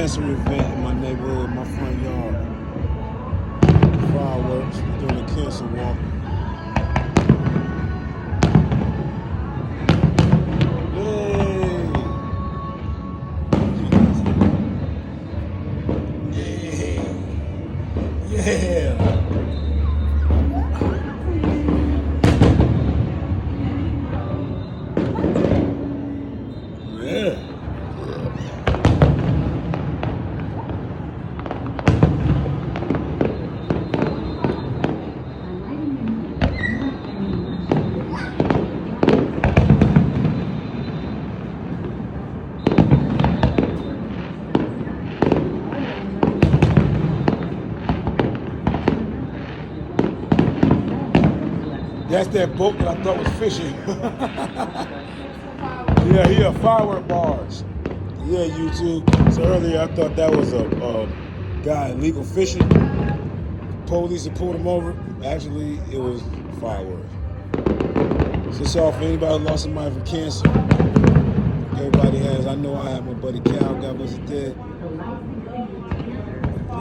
cancer event in my neighborhood, my front yard. Fireworks, doing a cancer walk. Yeah. That's that boat that I thought was fishing. Yeah, firework bars. Yeah, YouTube. So earlier I thought that was a guy illegal fishing. Police had pulled him over. Actually, it was fireworks. So it's all for anybody who lost somebody from cancer. Everybody has. I know I have my buddy Cal. God bless his dead. A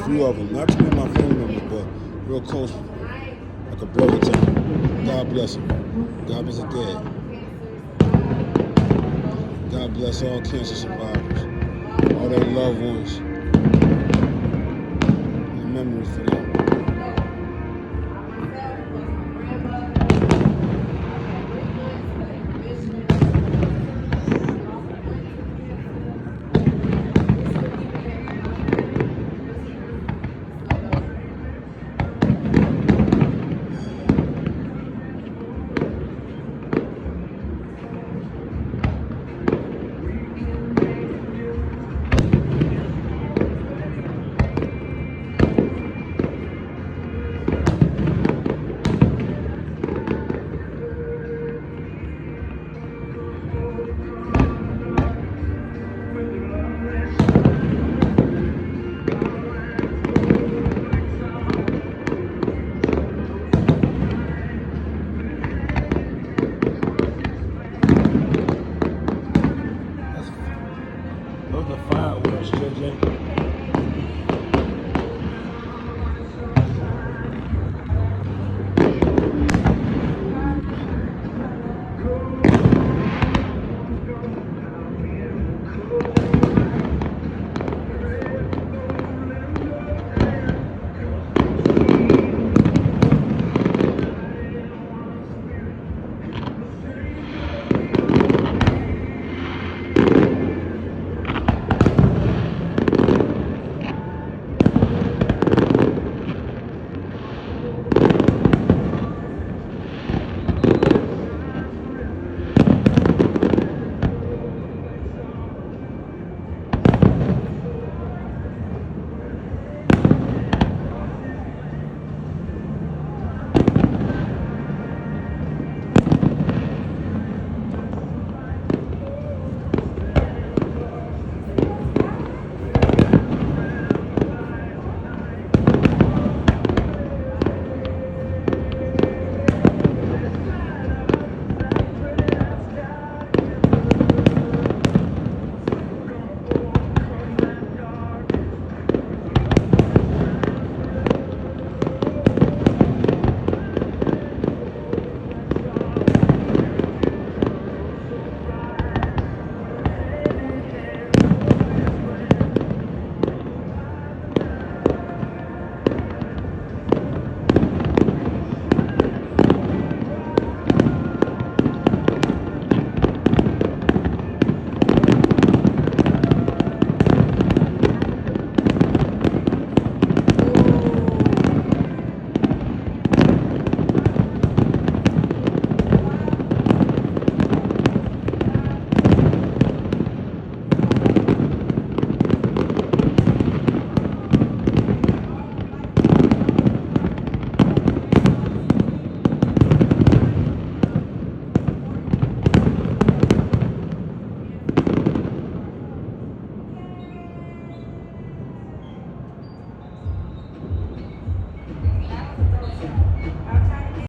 few of them. Not too many of my family members, but real close. Like a brother to him. God bless him. God bless his dead. God bless all cancer survivors, all their loved ones. In memory for them.